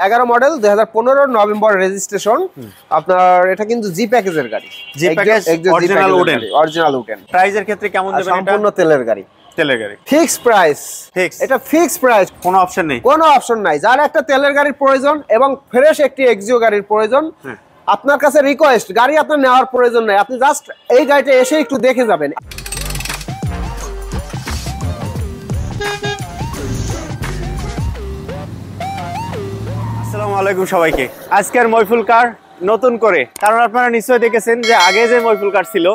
11 model 2015 November registration. আপনার এটা কিন্তু জি প্যাকেজের গাড়ি, জি প্যাকেজ অরিজিনাল উডেন। প্রাইসের ক্ষেত্রে কেমন দেবেন? এটা সম্পূর্ণ তেলের গাড়ি। তেলের গাড়ি ফিক্সড প্রাইস। এটা ফিক্সড প্রাইস, কোনো অপশন নেই। কোনো অপশন নাই। যার একটা তেলের গাড়ির প্রয়োজন এবং ফ্রেশ একটি এক্সিও গাড়ির প্রয়োজন, আপনার কাছে রিকোয়েস্ট, গাড়ি আপনার নেওয়ার প্রয়োজন নাই, আপনি জাস্ট এই গাড়িটা এসে একটু দেখে যাবেন। আসসালামু আলাইকুম সবাইকে। আজকের ময়ফুল কার নতুন করে, কারণ আপনারা নিশ্চয়ই দেখেছেন যে আগে যে ময়ফুল কার ছিল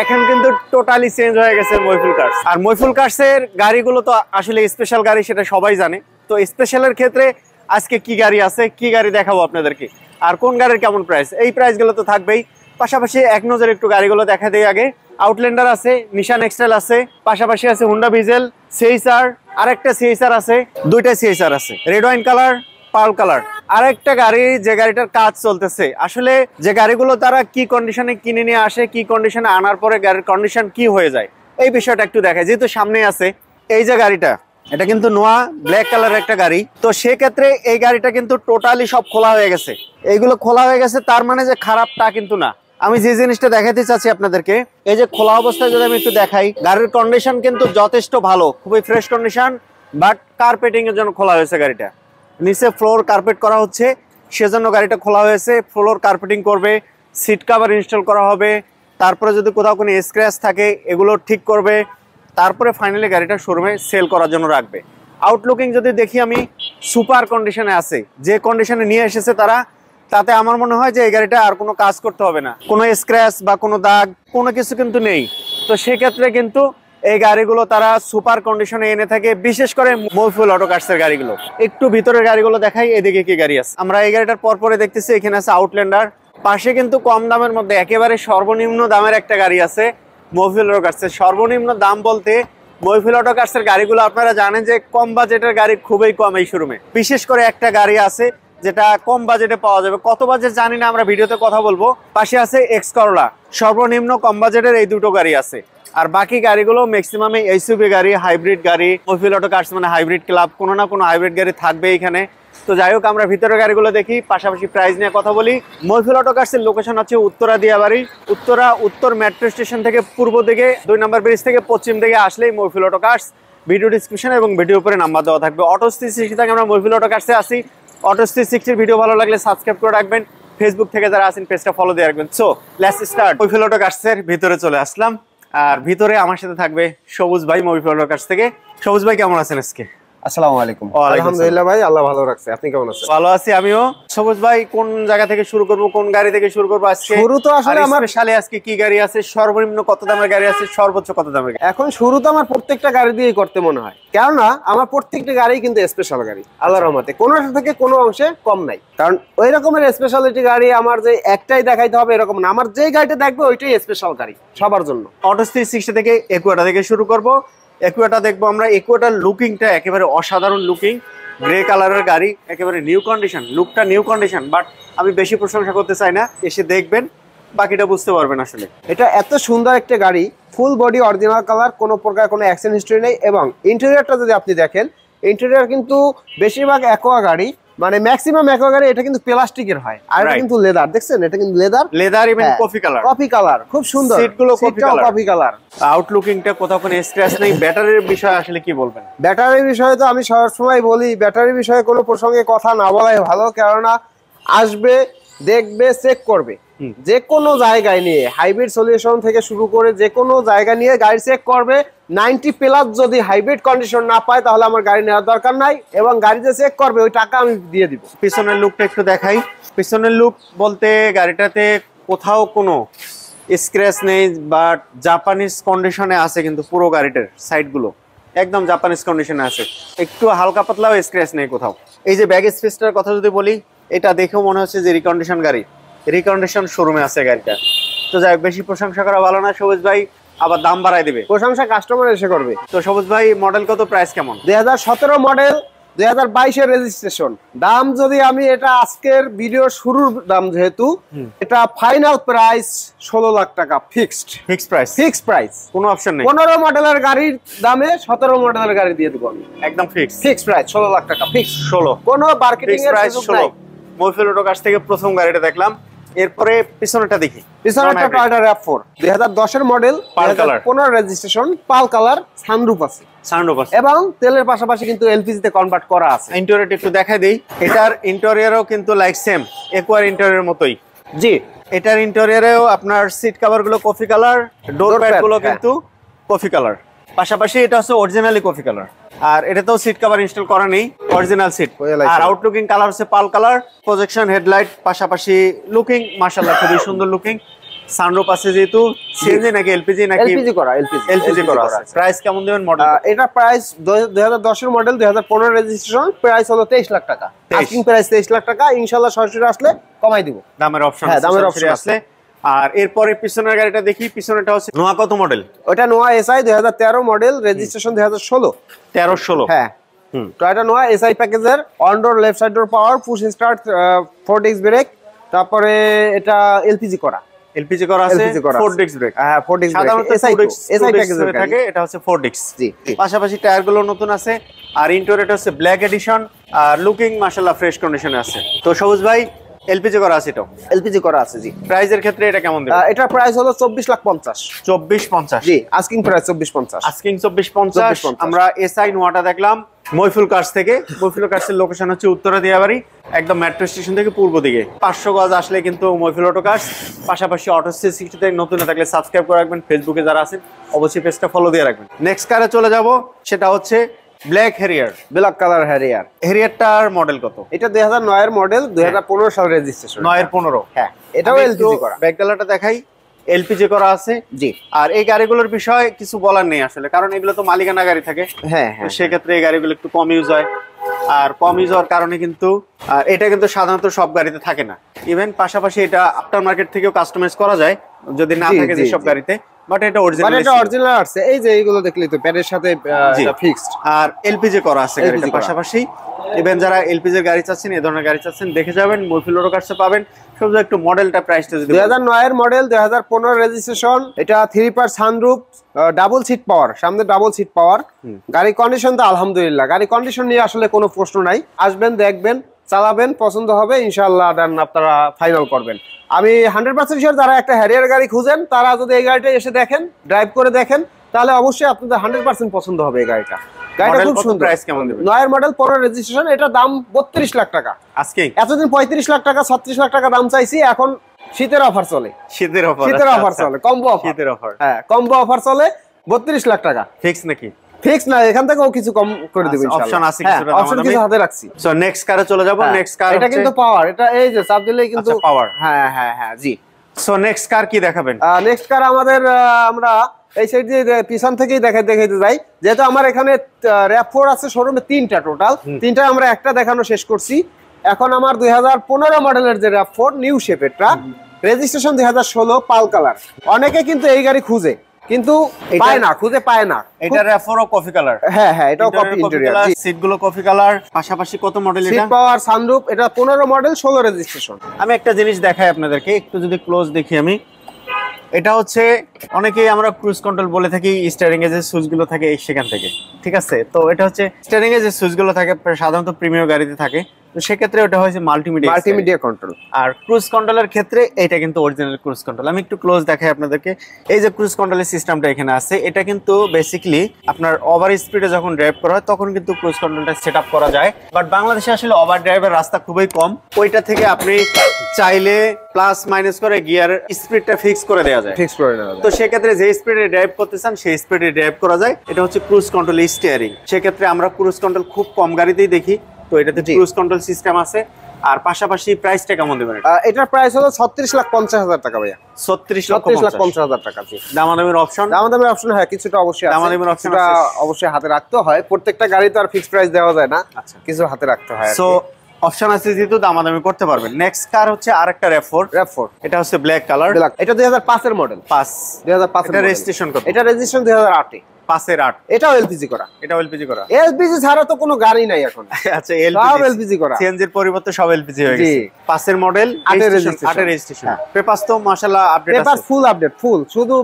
এখন কিন্তু টোটালি চেঞ্জ হয়ে গেছে ময়ফুল কার্স। আর ময়ফুল কার্সের গাড়িগুলো তো আসলে স্পেশাল গাড়ি, সেটা সবাই জানে। তো স্পেশালের ক্ষেত্রে আজকে কি গাড়ি আছে, কি গাড়ি দেখাবো আপনাদেরকে, আর কোন গাড়ির কেমন প্রাইস, এই প্রাইসগুলো তো থাকবেই। পাশাপাশি এক নজরে একটু গাড়িগুলো দেখা দেই আগে। আউটল্যান্ডার আছে, নিশান এক্সটেল আছে, পাশাপাশি আছে হুন্ডা ভিজেল, সিএইচআর, আরেকটা সিএইচআর আছে, দুইটা সিএইচআর আছে, red wine colour, pearl colour. আরেকটা গাড়ি যে গাড়িটার কাজ চলতেছে, আসলে যে গাড়িগুলো তারা কি কন্ডিশনে কিনে নিয়ে আসে, কি কন্ডিশনে আনার পরে গাড়ির কন্ডিশন কি হয়ে যায়, এই বিষয়টা একটু দেখায়। যেহেতু সামনে আছে এই যে গাড়িটা, এটা কিন্তু নোয়া ব্ল্যাক কালারের একটা গাড়ি। তো সেক্ষেত্রে এই গাড়িটা কিন্তু টোটালি সব খোলা হয়ে গেছে। এইগুলো খোলা হয়ে গেছে তার মানে যে খারাপ তা কিন্তু না। আমি যে জিনিসটা দেখাতে চাচ্ছি আপনাদেরকে, এই যে খোলা অবস্থায় যদি আমি একটু দেখাই, গাড়ির কন্ডিশন কিন্তু যথেষ্ট ভালো, খুবই ফ্রেশ কন্ডিশন। বাট কার্পেটিং এর জন্য খোলা হয়েছে গাড়িটা, নিচে ফ্লোর কার্পেট করা হচ্ছে, সেজন্য গাড়িটা খোলা হয়েছে। ফ্লোর কার্পেটিং করবে, সিট কভার ইনস্টল করা হবে, তারপরে যদি কোথাও কোনো স্ক্র্যাচ থাকে এগুলো ঠিক করবে, তারপরে ফাইনালি গাড়িটা শোরুমে সেল করার জন্য রাখবে। আউটলুকিং যদি দেখি আমি, সুপার কন্ডিশনে আছে। যে কন্ডিশনে নিয়ে এসেছে তারা, তাতে আমার মনে হয় যে এই গাড়িটা আর কোনো কাজ করতে হবে না, কোনো স্ক্র্যাচ বা কোনো দাগ কোনো কিছু কিন্তু নেই। তো সেক্ষেত্রে কিন্তু এই গাড়িগুলো তারা সুপার কন্ডিশনে এনে থাকে, বিশেষ করে ময়ফুল অটো কার্সের গাড়িগুলো। একটু ভিতরের গাড়িগুলো দেখাই, এদিকে কি গাড়ি আছে। আমরা এই গাড়িটার পরপরে দেখতেছি এখানে আছে আউটল্যান্ডার, পাশে কিন্তু কম দামের মধ্যে একেবারে সর্বনিম্ন দামের একটা গাড়ি আছে ময়ফুল অটো কার্সের। সর্বনিম্ন দাম বলতে ময়ফুল অটো কার্সের গাড়িগুলো আপনারা জানেন যে কম বাজেটের গাড়ি খুবই কম এই শোরুমে। বিশেষ করে একটা গাড়ি আছে যেটা কম বাজেটে পাওয়া যাবে, কত বাজেট জানি না, আমরা ভিডিওতে কথা বলবো। পাশে আছে এক্স করলা, সর্বনিম্ন কম বাজেটের এই দুটো গাড়ি আছে। আর বাকি গাড়িগুলো ম্যাক্সিমাম এসইউভি গাড়ি, হাইব্রিড গাড়ি। ময়ফুল অটো কার্স মানে হাইব্রিড ক্লাব, কোনো না কোনো হাইব্রিড গাড়ি থাকবে এখানে। তো যাই হোক, আমরা ভিতরের গাড়িগুলো দেখি, পাশাপাশি প্রাইস নিয়ে কথা বলি। ময়ফুল অটো কার্সের লোকেশন হচ্ছে উত্তরা দিয়াবাড়ি। উত্তর মেট্রো স্টেশন থেকে পূর্ব দিকে 2 নম্বর ব্রিজ থেকে পশ্চিম দিকে আসলেই ময়ফুল অটো কার্স। ভিডিও ডিসক্রিপশন এবং ভিডিও উপরে নাম্বার দেওয়া থাকবে। অটো 360 থেকে আমরা ময়ফুল অটো কার্সে আসি। অটো 360 ভিডিও ভালো লাগলে সাবস্ক্রাইব করে রাখবেন। ফেসবুক থেকে যারা আছেন পেজটা ফলো দিয়ে রাখবেন। So let's start. ময়ফুল অটো কার্সের ভিতরে চলে আসলাম, আর ভিতরে আমার সাথে থাকবে সবুজ ভাই ময়ফুল অটো কার্স থেকে। সবুজ ভাই কেমন আছেন আজকে? আসসালামু আলাইকুম। আলহামদুলিল্লাহ ভাই, আল্লাহ ভালো রাখছে। আপনি কেমন আছেন? ভালো আছি আমিও। সবুজ ভাই, কোন জায়গা থেকে শুরু করব, কোন গাড়ি থেকে শুরু করব আজকে? শুরু তো আসলে আমার স্পেশালি আজকে কি গাড়ি আছে, সর্বনিম্ন কত দামের গাড়ি আছে, সর্বোচ্চ কত দামের গাড়ি? এখন শুরু তো আমার প্রত্যেকটা গাড়ি দিয়েই করতে মনে হয়, কেননা আমার প্রত্যেকটা গাড়ি কিন্তু স্পেশাল গাড়ি আল্লাহর রহমতে, কোনো থেকে কোনো অংশে কম নাই। কারণ ওই রকমের স্পেশালিটি গাড়ি আমার যে একটাই দেখাইতে হবে এরকম না, আমার যেই গাড়িটা দেখবে ওইটাই স্পেশাল গাড়ি সবার জন্য। অটো 360 থেকে একুয়াটা থেকে শুরু করব। একুয়াটা দেখবো আমরা। একুয়াটার লুকিংটা একেবারে অসাধারণ লুকিং, গ্রে কালারের গাড়ি, একেবারে নিউ কন্ডিশন, লুকটা নিউ কন্ডিশন। বাট আমি বেশি প্রশংসা করতে চাই না, এসে দেখবেন বাকিটা বুঝতে পারবেন। আসলে এটা এত সুন্দর একটা গাড়ি, ফুল বডি অরিজিনাল কালার, কোনো প্রকার কোনো অ্যাক্সিডেন্ট হিস্ট্রি নেই। এবং ইন্টেরিয়রটা যদি আপনি দেখেন, ইন্টেরিয়র কিন্তু বেশিরভাগ অ্যাকোয়া গাড়ি, মানে ম্যাক্সিমাম অ্যাকোয়া গাড়ি এটা কিন্তু প্লাস্টিকের হয়, আর এটা কিন্তু লেদার। দেখছেন, এটা কিন্তু লেদার ইভেন কফি কালার, খুব সুন্দর। সিটগুলো কফি কালার। আউটলুকিংটা কোথাও কোনো স্ক্র্যাচ নেই। ব্যাটারির বিষয়ে আসলে কি বলবেন? ব্যাটারির বিষয়ে তো আমি সবসময় বলি, ব্যাটারির বিষয়ে কোনো প্রসঙ্গে কথা না বলাই ভালো, কেননা আসবে, দেখবে, চেক করবে। যে কোনো জায়গায় নিয়ে, হাইব্রিড সলিউশন থেকে শুরু করে যে কোনো জায়গা নিয়ে গাড়ি চেক করবে। 90+ যদি হাইব্রিড কন্ডিশন না পায় তাহলে আমার গাড়ি নেওয়ার দরকার নাই, এবং গাড়ি যে চেক করবে ওই টাকা আমি দিয়ে দিব। পিছনের লুকটা একটু দেখাই। পিছনের লুক বলতে গাড়িটাতে কোথাও কোনো স্ক্র্যাচ নেই, বাট জাপানিজ কন্ডিশনে আছে। কিন্তু পুরো গাড়িটার সাইডগুলো একদম জাপানিজ কন্ডিশনে আছে, একটু হালকা পাতলাও স্ক্র্যাচ নেই কোথাও। এই যে ব্যাগ স্পেসটার কথা যদি বলি, এটা দেখেও মনে হচ্ছে যে রিকন্ডিশন গাড়ি, রিকন্ডিশন শোরুমে আছে গাড়িটা। তো যাই হোক, বেশি প্রশংসা করা ভালো না। সবুজ ভাই আবার দাম বাড়ায় দেবে, প্রশংসা কাস্টমার এসে করবে। তো সবুজ ভাই, মডেল কত, প্রাইস কেমন? 2017 মডেল, 2022 এর রেজিস্ট্রেশন। দাম যদি আমি এটা আজকের ভিডিও শুরুর দাম, যেহেতু এটা ফাইনাল প্রাইস 16 লাখ টাকা ফিক্সড। ফিক্সড প্রাইস, কোনো অপশন নেই। 15 মডেলের গাড়ির দামে 17 মডেলের গাড়ি দিয়ে দেব আমি, একদম ফিক্সড প্রাইস 16 লাখ টাকা ফিক্সড। 16, কোনো মার্কেটিং এর সুযোগ নাই। মহফিল অটো কাছ থেকে প্রথম গাড়িটা দেখলাম, এরপরে পিছনেরটা দেখি। পিছনেরটা টয়োটা RAV4 2010 এর মডেল, পাল কালার, 15 রেজিস্ট্রেশন, পাল কালার, সানরুফ আছে এবং তেলের পাশাপাশি কিন্তু এলপিজি তে কনভার্ট করা আছে। ইন্টেরিয়রটা একটু দেখাই দেই। এটার ইন্টেরিয়রও কিন্তু লাইক সেম একুয়ার ইন্টেরিয়রের মতোই। জি, এটার ইন্টেরিয়রেও আপনার সিট কভার গুলো কফি কালার, ডোর প্যাড গুলো কিন্তু কফি কালার, পাশাপাশি এটা হচ্ছে অরিজিনালি কফি কালার। আর এটাতেও সিট কভার ইনস্টল করা নেই, অরিজিনাল সিট। আর আউটলুকিং কালার হচ্ছে পাল কালার, প্রজেকশন হেডলাইট, পাশাপাশি লুকিং মাশাআল্লাহ খুবই সুন্দর লুকিং। সানরুফ আছে, যেহেতু সিএনজি নাকি এলপিজি নাকি এলপিজি করা, এলপিজি করা আছে। প্রাইস কেমন দেবেন মডেল? এটা প্রাইস 2010 এর মডেল, 2015 রেজিস্ট্রেশন, প্রাইস হলো 23 লাখ টাকা। আস্কিং প্রাইস 23 লাখ টাকা, ইনশাআল্লাহ সরাসরি আসলে কমাই দিব। দামের অপশন আছে, দামের অপশন আছে। আর এরপরে পিছনের গাড়িটা দেখি। পিছনেরটা হচ্ছে নোয়া কত মডেল? ওটা নোয়া এসআই 2013 মডেল, রেজিস্ট্রেশন 2016। 13-16, হ্যাঁ। টয়োটা নোয়া এসআই প্যাকেজের, on door, left side door power, push start, 4 disc brake, তারপরে এটা এলপিজি করা, এলপিজি করা আছে, 4 ডিস্ক ব্রেক। হ্যাঁ 4 ডিস্ক ব্রেক, সাধারণত এসআই প্যাকেজে থাকে, এটা হচ্ছে 4 ডিস্ক। জি, পাশাপাশি টায়ার গুলো নতুন আছে। আর ইন্টেরিয়রটা হচ্ছে ব্ল্যাক এডিশন, আর লুকিং মাশাআল্লাহ ফ্রেশ কন্ডিশনে আছে। তো সবুজ ভাই, এলপিজি করা আছে, এটা এলপিজি করা আছে। জি, প্রাইসের ক্ষেত্রে এটা কেমন দেবে? এটার প্রাইস হলো 24,50,000। 24,50। জি, আস্কিং প্রাইস 24,50। আস্কিং 24,50। আমরা এসআই নোয়াটা দেখলাম মইফুল কার্স থেকে। মইফুল কার্সের লোকেশন হচ্ছে উত্তরা দিয়াবাড়ি, একদম মেট্রো স্টেশন থেকে পূর্ব দিকে 500 গজ আসলে কিন্তু মইফুল অটো কার্স। পাশাপাশি অটো 360 নতুন থাকলে সাবস্ক্রাইব করে রাখবেন, ফেসবুকে যারা আছেন অবশ্যই পেজটা ফলো দিয়ে রাখবেন। নেক্সট কারে চলে যাব, সেটা হচ্ছে black Harrier, black colour Harrier. হ্যারিয়ারটার মডেল কত? এটা 2009 এর মডেল, 2015 সাল রেজিস্ট্রেশন। 9 এর 15। হ্যাঁ, এটাও এলপিজি করা। ব্যাক কালারটা দেখাই, এলপিজি করা আছে। জি, আর এই গাড়িগুলোর বিষয়ে কিছু বলার নেই আসলে, কারণ এগুলো তো মালিকানা গাড়ি থাকে। হ্যাঁ, সেক্ষেত্রে এই গাড়িগুলো একটু কম ইউজ হয়। আর কম ইউজ হওয়ার কারণে কিন্তু এটা কিন্তু সাধারণত সব গাড়িতে থাকে না। ইভেন পাশাপাশি এটা আফটার মার্কেট থেকেও কাস্টমাইজ করা যায় যদি না থাকে যেসব গাড়িতে, বাট এটা অরিজিনাল। এটা অরিজিনাল আছে, এই যে এইগুলো দেখলেই তো প্যাডের সাথে এটা ফিক্সড। আর এলপিজি করা আছে গাড়িটার পাশাপাশি। ইভেন যারা এলপিজি এর গাড়ি চাচ্ছেন, এই ধরনের গাড়ি চাচ্ছেন, দেখে যাবেন, মইফুল অটো কার্সে পাবেন। শুধু একটু মডেলটা, প্রাইসটা যদি 2009 এর মডেল, 2015 রেজিস্ট্রেশন। এটা 3 পার সানরুফ, ডাবল সিট পাওয়ার, সামনে ডাবল সিট পাওয়ার। গাড়ি কন্ডিশন তো আলহামদুলিল্লাহ, গাড়ি কন্ডিশন নিয়ে আসলে কোনো প্রশ্ন নাই। আসবেন, দেখবেন, চালাবেন, পছন্দ হবে, ইনশাআল্লাহ দেন আপনারা ফাইনাল করবেন। আমি 100% শিওর যারা একটা হ্যারিয়ার গাড়ি খুঁজেন, তারা যদি এই গাড়িটা এসে দেখেন, ড্রাইভ করে দেখেন, তাহলে অবশ্যই আপনাদের 100% পছন্দ হবে এই গাড়িটা। গাড়িটা খুব সুন্দর। প্রাইস কেমন দেবেন? 9 এর মডেল, 15 রেজিস্ট্রেশন। এটা দাম 32 লাখ টাকা। আজকে এতদিন 35 লাখ টাকা, 36 লাখ টাকা দাম চাইছি, এখন শীতের অফার চলে। শীতের অফার চলে, কম্বো অফার। শীতের অফার, হ্যাঁ, কম্বো অফার চলে। 32 লাখ টাকা ফিক্স নাকি? ফিক্স না, এখান থেকেও কিছু কম করে দিব ইনশাআল্লাহ। অপশন আছে, অপশন কিছু হাতে রাখছি। সো নেক্সট কারে চলে যাব। নেক্সট কার এটা কিন্তু পাওয়ার, এটা এই যে চাপ দিলেই কিন্তু পাওয়ার। হ্যাঁ হ্যাঁ হ্যাঁ, জি। সো নেক্সট কার কি দেখাবেন? নেক্সট কার আমাদের, আমরা এই সাইড দিয়ে পিছন থেকেই দেখাইতে যাই। যেহেতু আমার এখানে RAV4 আছে শোরুমে 3টা, টোটাল 3টা আমরা একটা দেখানো শেষ করছি। এখন আমার 2015 মডেলের যে RAV4 নিউ শেপ, এটা রেজিস্ট্রেশন 2016, পাল কালার। অনেকে কিন্তু এই গাড়ি খুঁজে কিন্তু পায় না, খুঁজে পায় না। এটা RAV4 ও কফি কালার। হ্যাঁ হ্যাঁ, এটাও কফি ইন্টেরিয়র। সিট গুলো কফি কালার, পাশাপাশি কত মডেল এটা? Seat power, sunroof. এটা 15 মডেল, 16 রেজিস্ট্রেশন। আমি একটা জিনিস দেখাই আপনাদেরকে, একটু যদি ক্লোজ দেখি আমি। এটা হচ্ছে অনেকেই আমরা ক্রুজ কন্ট্রোল বলে থাকি, স্টিয়ারিং এ যে সুইচ গুলো থাকে সেখান থেকে, ঠিক আছে? তো এটা হচ্ছে স্টিয়ারিং এ যে সুইচ গুলো থাকে সাধারণত প্রিমিয়াম গাড়িতে থাকে, তো সেক্ষেত্রে ওটা হয়েছে মাল্টিমিডিয়া কন্ট্রোল। আর ক্রুজ কন্ট্রোলের ক্ষেত্রে এটা কিন্তু অরিজিনাল ক্রুজ কন্ট্রোল। আমি একটু ক্লোজ দেখাই আপনাদেরকে। এই যে ক্রুজ কন্ট্রোলের সিস্টেমটা এখানে আছে, এটা কিন্তু বেসিক্যালি আপনার ওভার স্পিডে যখন ড্রাইভ করা হয় তখন কিন্তু ক্রুজ কন্ট্রোলটা সেট আপ করা যায়। বাট বাংলাদেশে আসলে ওভার ড্রাইভের রাস্তা খুবই কম, ওইটা থেকে আপনি চাইলে প্লাস মাইনাস করে গিয়ার স্পিডটা ফিক্স করে দেওয়া যায়। তো সেক্ষেত্রে যে স্পিডে ড্রাইভ করতে চান সেই স্পিডে ড্রাইভ করা যায়। এটা হচ্ছে ক্রুজ কন্ট্রোল স্টিয়ারিং। সেক্ষেত্রে আমরা ক্রুজ কন্ট্রোল খুব কম গাড়িতেই দেখি, তো এটাতে ক্রুজ কন্ট্রোল সিস্টেম আছে। আর পাশাপাশি প্রাইসটা কেমন দেবেন? এটার প্রাইস হলো 36,50,000 টাকা ভাইয়া। 36,50,000 টাকা। দামাদামির অপশন? দামাদামির অপশন হ্যাঁ কিছুটা অবশ্যই আছে। দামাদামির অপশন অবশ্যই হাতে রাখতে হয়, প্রত্যেকটা গাড়ি তো আর ফিক্সড প্রাইস দেওয়া যায় না, কিছু হাতে রাখতে হয়। সো অপশন আছে যেহেতু দামাদামি করতে পারবেন। নেক্সট কার হচ্ছে আরেকটা RAV4। এটা হচ্ছে ব্ল্যাক কালার। এটা 2005 এর মডেল। 5 2005 এর রেজিস্ট্রেশন কত? এটা রেজিস্ট্রেশন 2008 এ। 5 এর 8 এটাও এলপিজি করা। এটাও এলপিজি করা। এলপিজি ছাড়া তো কোনো গাড়ি নাই এখন। আচ্ছা, সব এলপিজি করা। সিএনজি এর পরিবর্তে সব এলপিজি হয়ে গেছে। 5 এর মডেল, 8 এর রেজিস্ট্রেশন। পেপারস তো মাশাআল্লাহ আপডেট আছে। পেপার ফুল আপডেট, ফুল শুধু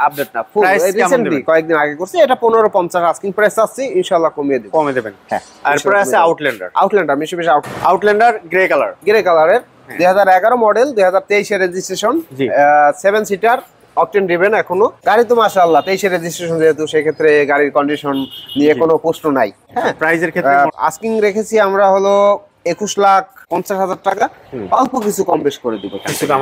আপডেট না, ফুল রিসেন্টলি কয়েকদিন আগে করছে। এটা 1550 আস্কিং প্রাইস আছে, ইনশাআল্লাহ কমিয়ে দেবেন। হ্যাঁ, আর পরে আছে আউটল্যান্ডার। মিশুবিশি আউটল্যান্ডার গ্রে কালারের 2011 মডেল, 2023 এর রেজিস্ট্রেশন, 7 সিটার, অকটেন ড্রিভেন। এখনো গাড়ি তো মাশাআল্লাহ 23 এর রেজিস্ট্রেশন, যেহেতু সেক্ষেত্রে গাড়ির কন্ডিশন নিয়ে কোনো প্রশ্ন নাই। হ্যাঁ, প্রাইসের ক্ষেত্রে আস্কিং রেখেছি আমরা হলো 21,50,000 টাকা। অল্প কিছু কম বেশ করে দিব, কিছুটা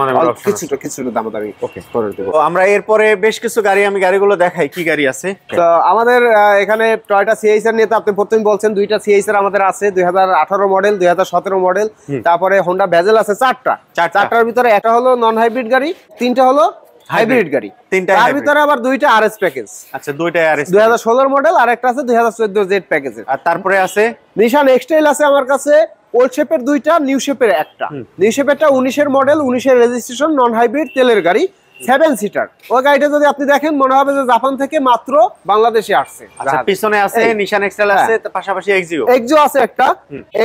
দামাদামি করে দিব। আমরা এরপরে বেশ কিছু গাড়িগুলো দেখাই। কি গাড়ি আছে? তো আমাদের এখানে টয়োটা সিএইচআর নিয়ে তো আপনি প্রথমে বলছেন, দুইটা সিএইচআর আমাদের আছে, 2018 মডেল, 2017 মডেল। তারপরে হোন্ডা ভেজেল আছে চারটার ভিতরে একটা হলো নন হাইব্রিড গাড়ি, তিনটা হলো হাইব্রিড গাড়ি। তার ভিতরে আবার দুইটা আরএস প্যাকেজ। আচ্ছা, দুইটা আরএস 2016 মডেল, আর একটা আছে 2014 জেড প্যাকেজ। আর তারপরে আছে নিশান এক্সটাইল আছে আমার কাছে, ওল্ড শেপের দুইটা, নিউ শেপের একটা। নিউ শেপেরটা 19 এর মডেল, 19 এর রেজিস্ট্রেশন, নন হাইব্রিড, তেলের গাড়ি, 7 সিটার। ওই গাড়িটা যদি আপনি দেখেন মনে হবে যে জাপান থেকে মাত্র বাংলাদেশে আসছে। আচ্ছা, পিছনে আছে নিশান এক্সেল আছে, পাশাপাশি এক্সিও আছে একটা।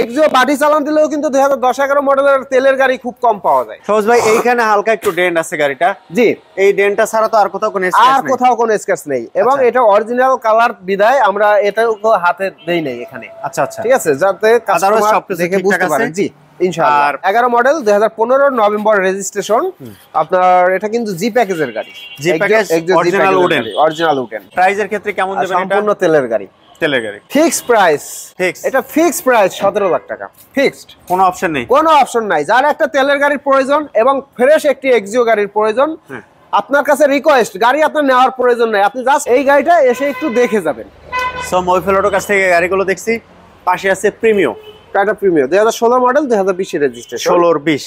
এক্সিও বাডি চালান দিলেও কিন্তু 2010-11 মডেলের তেলের গাড়ি খুব কম পাওয়া যায়। সহজ ভাই, এইখানে হালকা একটু ডেন্ট আছে গাড়িটা। জি, এই ডেন্টটা ছাড়া তো আর কোথাও কোনো স্ক্র্যাচ নেই। এবং এটা অরিজিনাল কালার বিদায় আমরা এটাও হাতে দেই নাই এখানে। আচ্ছা, ঠিক আছে, যাতে কাস্টমার দেখে বুঝতে পারে। জি, ইনশাআল্লাহ। 11 মডেল, 2015 নভেম্বর রেজিস্ট্রেশন। আপনার এটা কিন্তু জি প্যাকেজের গাড়ি, জি প্যাকেজ, অরিজিনাল উডেন। প্রাইসের ক্ষেত্রে কেমন দেবেন? এটা সম্পূর্ণ তেলের গাড়ি। ফিক্সড প্রাইস, এটা ফিক্সড প্রাইস 17 লাখ টাকা ফিক্সড। কোনো অপশন নাই। যার একটা তেলের গাড়ির প্রয়োজন এবং ফ্রেশ একটি এক্সিও গাড়ির প্রয়োজন, আপনার কাছে রিকোয়েস্ট, গাড়ি আপনার নেওয়ার প্রয়োজন নাই, আপনি জাস্ট এই গাড়িটা এসে একটু দেখে যাবেন। সো মইফুল অটোর কাছ থেকে গাড়িগুলো দেখছি। পাশে আছে প্রিমিও, টাটা প্রিমিও 2016 মডেল, 2020 এর registration, 16-20।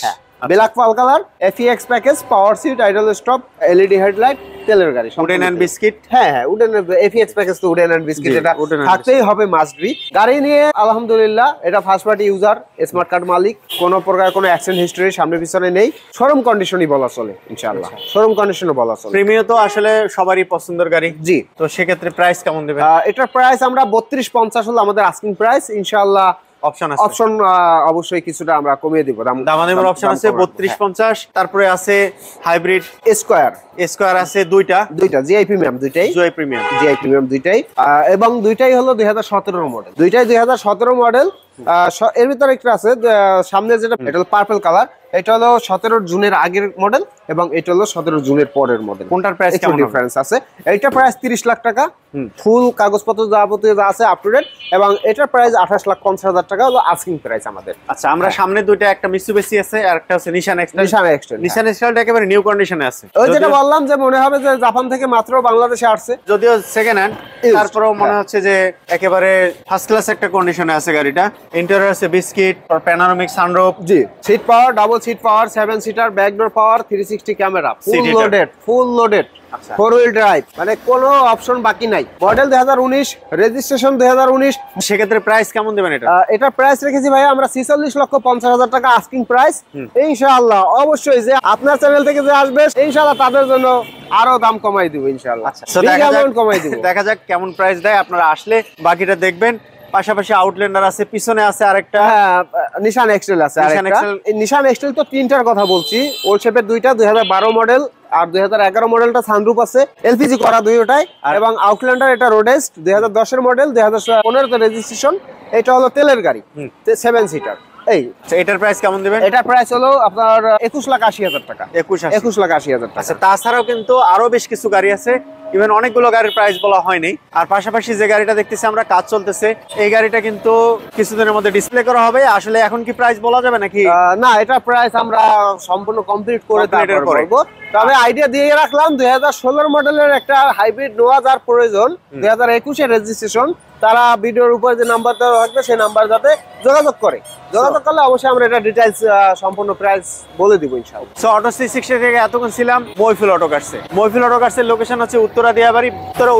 Black pearl colour, FEX package, power seat, idle stop, LED headlight, তেলের গাড়ি, উডেন এন্ড বিস্কিট। হ্যাঁ, উডেন এফইএক্স প্যাকেজ তো উডেন এন্ড বিস্কিট, এটা থাকতেই হবে, মাস্ট বি। গাড়ি নিয়ে আলহামদুলিল্লাহ এটা first party user, smart card মালিক, কোনো প্রকার কোনো অ্যাক্সিডেন্ট হিস্টরি সামনে পিছনে নেই, শোরুম কন্ডিশনই বলা চলে ইনশাআল্লাহ, শোরুম কন্ডিশনও বলা চলে। প্রিমিও তো আসলে সবারই পছন্দের গাড়ি। জি, তো সেক্ষেত্রে প্রাইস কেমন দেবেন? এটার প্রাইস আমরা 3250 হলো আমাদের আস্কিং প্রাইস। ইনশাআল্লাহ অপশন অবশ্যই কিছুটা আমরা কমিয়ে দিব, দামাদামির অপশন আছে 3250। তারপরে আছে হাইব্রিড স্কয়ার আছে দুইটা জিআই প্রিমিয়াম, দুইটাই এবং দুইটাই হলো 2017 মডেল, 2017 মডেল। এর ভিতরে একটা আছে সামনে যেটা, এটা হলো পার্পল কালার, এটা হলো 17 জুনের আগের মডেল এবং এটা হলো 17 জুনের পরের মডেল। কোনটার প্রাইস কেমন ডিফারেন্স আছে? এইটা প্রাইস 30 লাখ টাকা, ফুল কাগজপত্র যাবতীয় যা আছে আপ টু ডেট, এবং এটার প্রাইস 28,50,000 টাকা হলো আস্কিং প্রাইস আমাদের। আচ্ছা, আমরা সামনে দুইটা, একটা মিৎসুবিশি আছে আর একটা হচ্ছে নিশান এক্সটেল একেবারে নিউ কন্ডিশনে আছে। ওই যেটা বললাম যে মনে হবে যে জাপান থেকে মাত্র বাংলাদেশে আসছে, যদিও সেকেন্ড হ্যান্ড, তারপরেও মনে হচ্ছে যে একেবারে ফার্স্ট ক্লাস একটা কন্ডিশনে আছে গাড়িটা। ইন্টেরিয়র আছে বিস্কিট, প্যানোরামিক সানরুফ, জি, seat power, double seat power, 7 seater, backdoor power, 360 camera, full loaded, 4 wheel drive, মানে কোনো অপশন বাকি নাই। Model 2019, registration 2019। সেক্ষেত্রে প্রাইস কেমন দেবেন এটা? এটা প্রাইস রেখেছি ভাই আমরা 46,50,000 টাকা আস্কিং প্রাইস। ইনশাআল্লাহ অবশ্যই যে আপনার চ্যানেল থেকে যে আসবে ইনশাআল্লাহ তাদের জন্য আরো দাম কমাই দিব ইনশাআল্লাহ। দেখা যাক কেমন প্রাইস দেয়, আপনারা আসলে বাকিটা দেখবেন। পাশাপাশি আউটল্যান্ডার আছে, পিছনে আছে আরেকটা নিশান এক্সটেল আছে। নিশান এক্সটেল তো তিনটার কথা বলছি, ওল্ড শেপের দুইটা, 2012 মডেল আর 2011 মডেলটা সানরুফ আছে, এলপিজি করা দুইটাই। এবং আউটল্যান্ডার এটা রোডেস্ট, 2010 এর মডেল, 2015 তে রেজিস্ট্রেশন, এটা হলো তেলের গাড়ি, 7 সিটার। এটার প্রাইস কেমন দিবেন? এটার প্রাইস হলো আপনার 21,80,000 টাকা। 21,80,000 টাকা। আচ্ছা, তাছাড়াও কিন্তু আরো বেশ কিছু গাড়ি আছে, ইভেন অনেকগুলো গাড়ির প্রাইস বলা হয়নি। আর পাশাপাশি যে গাড়িটা দেখতেছি আমরা, কাজ চলতেছে, এই গাড়িটা কিন্তু কিছুদিনের মধ্যে ডিসপ্লে করা হবে। আসলে এখন কি প্রাইস বলা যাবে নাকি? না, এটা প্রাইস আমরা সম্পূর্ণ কমপ্লিট করে তারপরে বলবো। তবে আইডিয়া দিয়ে রাখলাম, 2016 মডেলের একটা হাইব্রিড নোয়া যার প্রয়োজন, 2021 এর রেজিস্ট্রেশন, তারা ভিডিওর উপর যে নাম্বার দেওয়া থাকবে সেই নাম্বার যাতে যোগাযোগ করলে অবশ্যই আমরা এটা ডিটেইলস সম্পূর্ণ প্রাইস বলে দিব ইনশাআল্লাহ। সো অটো 360 থেকে এতক্ষণ ছিলাম মইফুল অটো কার্সের লোকেশন হচ্ছে উত্তরা দিয়াবাড়ি,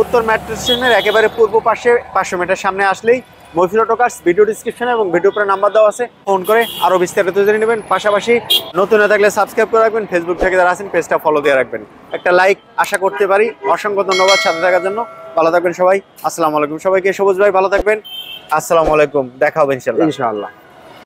উত্তর মেট্রো স্টেশনের একেবারে পূর্ব পাশে 500 মিটার সামনে আসলেই মইফুল অটো কার্স ভিডিও ডিসক্রিপশনে এবং ভিডিও পরে নাম্বার দেওয়া আছে, ফোন করে আরো বিস্তারিত জেনে নেবেন। পাশাপাশি নতুন হয়ে থাকলে সাবস্ক্রাইব করে রাখবেন, ফেসবুক থেকে যারা আছেন পেজটা ফলো দিয়ে রাখবেন, একটা লাইক আশা করতে পারি। অসংখ্য ধন্যবাদ সাথে থাকার জন্য। ভালো থাকবেন সবাই, আসসালামু আলাইকুম। সবাইকে সবুজ ভাই ভালো থাকবেন, আসসালামু আলাইকুম। দেখা হবে ইনশাআল্লাহ।